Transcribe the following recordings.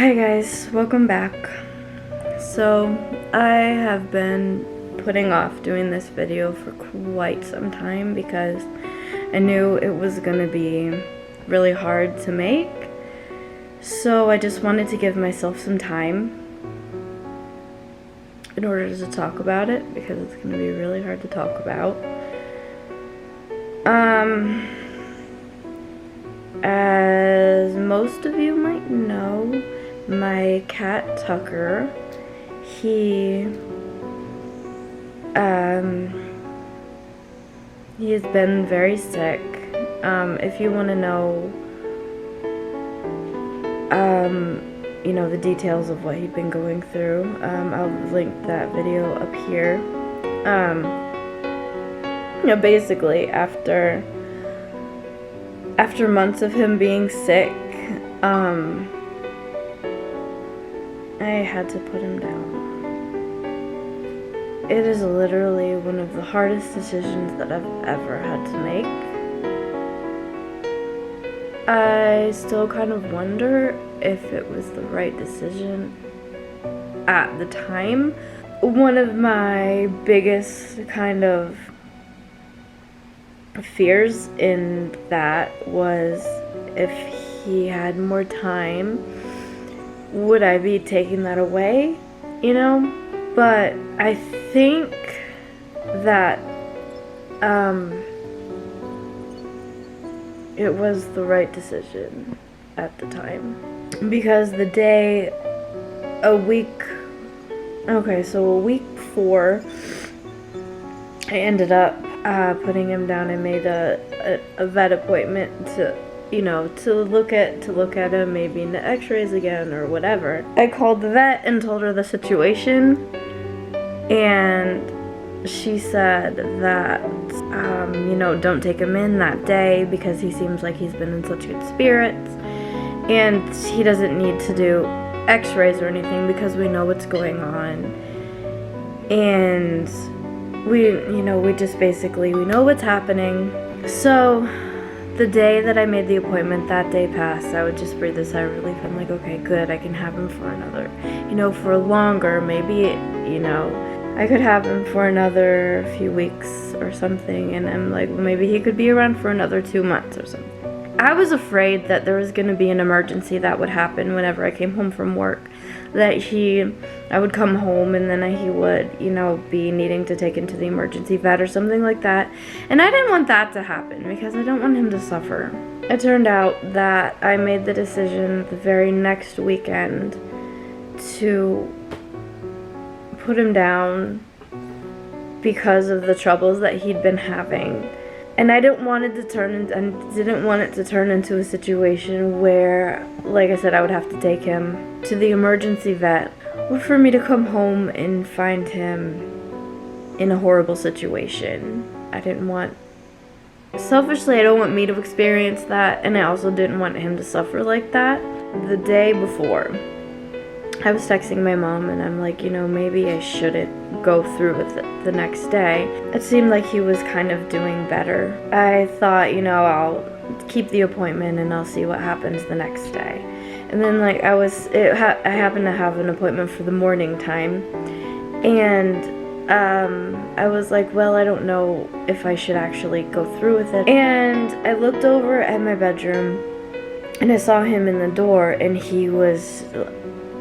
Hi guys, welcome back. So I have been putting off doing this video for quite some time because I knew it was gonna be really hard to make. So I just wanted to give myself some time in order to talk about it because it's gonna be really hard to talk about. As most of you might know, my cat Tucker, he has been very sick. If you want to know, you know, the details of what he'd been going through, I'll link that video up here. You know, basically after months of him being sick, I had to put him down. It is literally one of the hardest decisions that I've ever had to make. I still kind of wonder if it was the right decision at the time. One of my biggest kind of fears in that was if he had more time, would I be taking that away, you know? But I think that it was the right decision at the time, because a week before I ended up putting him down, I made a vet appointment to look at him, maybe in the x-rays again or whatever. I called the vet and told her the situation, and she said that, don't take him in that day because he seems like he's been in such good spirits, and he doesn't need to do x-rays or anything because we know what's going on, and we know what's happening. So the day that I made the appointment, that day passed. I would just breathe a sigh of relief. I'm like, okay, good, I can have him for another, for longer, maybe, I could have him for another few weeks or something, and I'm like, well, maybe he could be around for another 2 months or something. I was afraid that there was going to be an emergency that would happen whenever I came home from work, that I would come home and then he would, be needing to take him to the emergency vet or something like that. And I didn't want that to happen because I don't want him to suffer. It turned out that I made the decision the very next weekend to put him down because of the troubles that he'd been having. And I didn't want it to turn into a situation where, like I said, I would have to take him to the emergency vet, or for me to come home and find him in a horrible situation. Selfishly, I don't want me to experience that, and I also didn't want him to suffer like that. The day before, I was texting my mom, and I'm like, maybe I shouldn't go through with it the next day. It seemed like he was kind of doing better. I thought, I'll keep the appointment and I'll see what happens the next day. And then, I happened to have an appointment for the morning time, and I was like, well, I don't know if I should actually go through with it. And I looked over at my bedroom, and I saw him in the door, and he was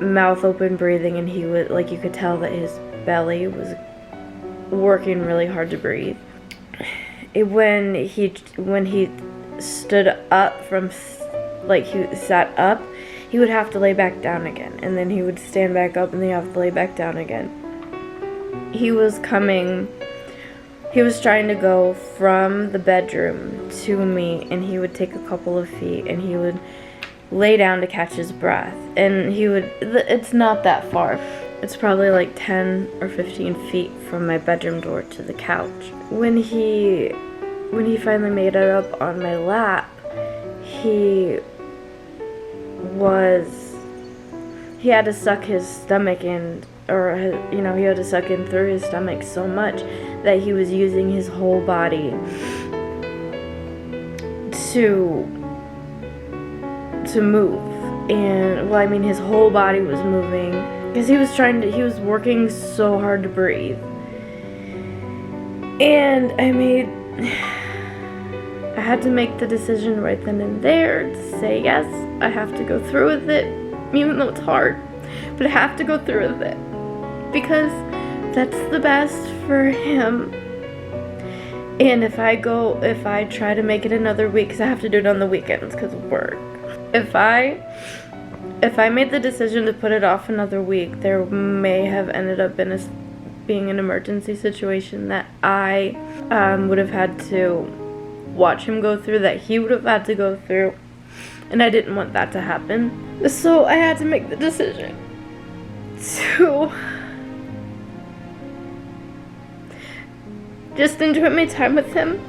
mouth open breathing, and he was like, you could tell that his belly was working really hard to breathe. When he stood up from, he sat up, he would have to lay back down again, and then he would stand back up, and then he'd have to lay back down again. He was trying to go from the bedroom to me, and he would take a couple of feet, and he would lay down to catch his breath, and it's not that far. It's probably like 10 or 15 feet from my bedroom door to the couch. When he finally made it up on my lap, he had to suck his stomach in, he had to suck in through his stomach so much that he was using his whole body to move. and, well, I mean, his whole body was moving, because he was working so hard to breathe. And I had to make the decision right then and there to say, yes, I have to go through with it, even though it's hard, but I have to go through with it, because that's the best for him. And if I try to make it another week, because I have to do it on the weekends because of work, if I made the decision to put it off another week, there may have ended up being an emergency situation that I would have had to watch him go through, that he would have had to go through, and I didn't want that to happen. So I had to make the decision to just enjoy my time with him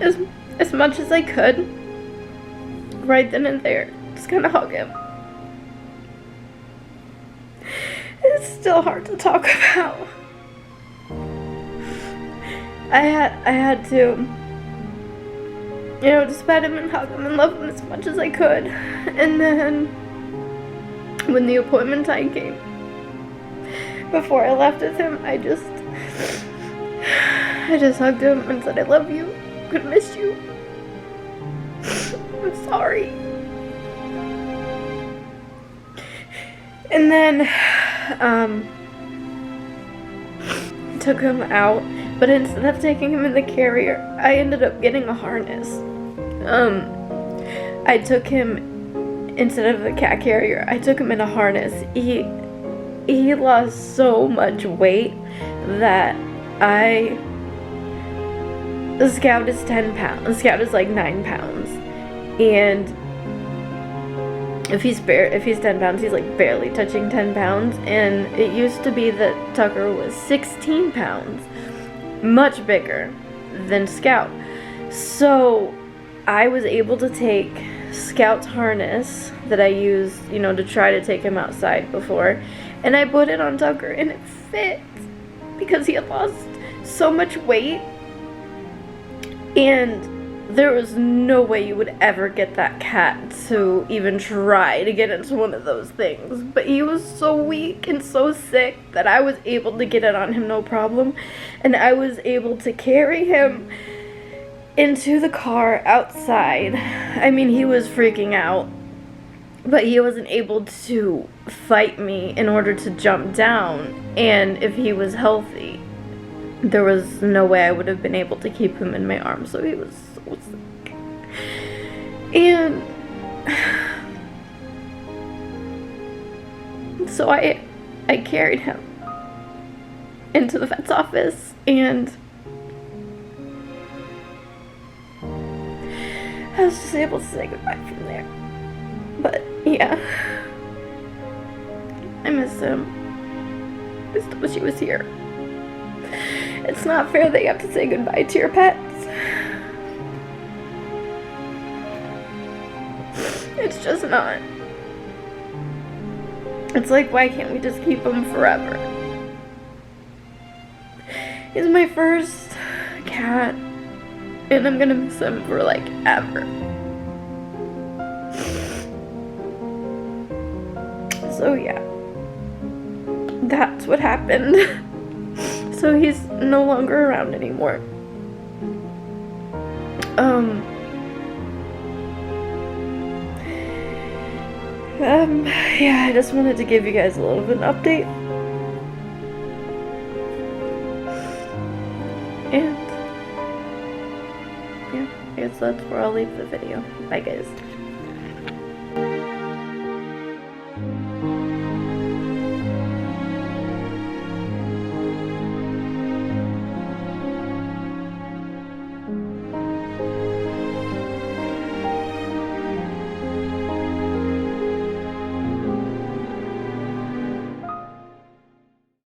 as much as I could, right then and there. Just kind of hug him. It's still hard to talk about. I had to, just pet him and hug him and love him as much as I could. And then when the appointment time came, before I left with him, I just hugged him and said, I love you. I'm gonna miss you. I'm sorry. And then took him out, but instead of taking him in the carrier, I ended up getting a harness. I took him, instead of the cat carrier, I took him in a harness. He lost so much weight that the Scout is 10 pounds. The Scout is like 9 pounds. And if he's 10 pounds, he's like barely touching 10 pounds. And it used to be that Tucker was 16 pounds, much bigger than Scout. So I was able to take Scout's harness that I used, to try to take him outside before, and I put it on Tucker, and it fit because he had lost so much weight. And there was no way you would ever get that cat to even try to get into one of those things. But he was so weak and so sick that I was able to get it on him no problem. And I was able to carry him into the car outside. I mean, he was freaking out, but he wasn't able to fight me in order to jump down. And if he was healthy, there was no way I would have been able to keep him in my arms. So he was so sick. And so I carried him into the vet's office, and I was just able to say goodbye from there. But yeah, I miss him. I just wish he was here. It's not fair that you have to say goodbye to your pets. It's just not. It's like, why can't we just keep him forever? He's my first cat, and I'm gonna miss him for like ever. So yeah, that's what happened. So he's no longer around anymore. Yeah, I just wanted to give you guys a little bit of an update. And yeah, I guess that's where I'll leave the video. Bye guys.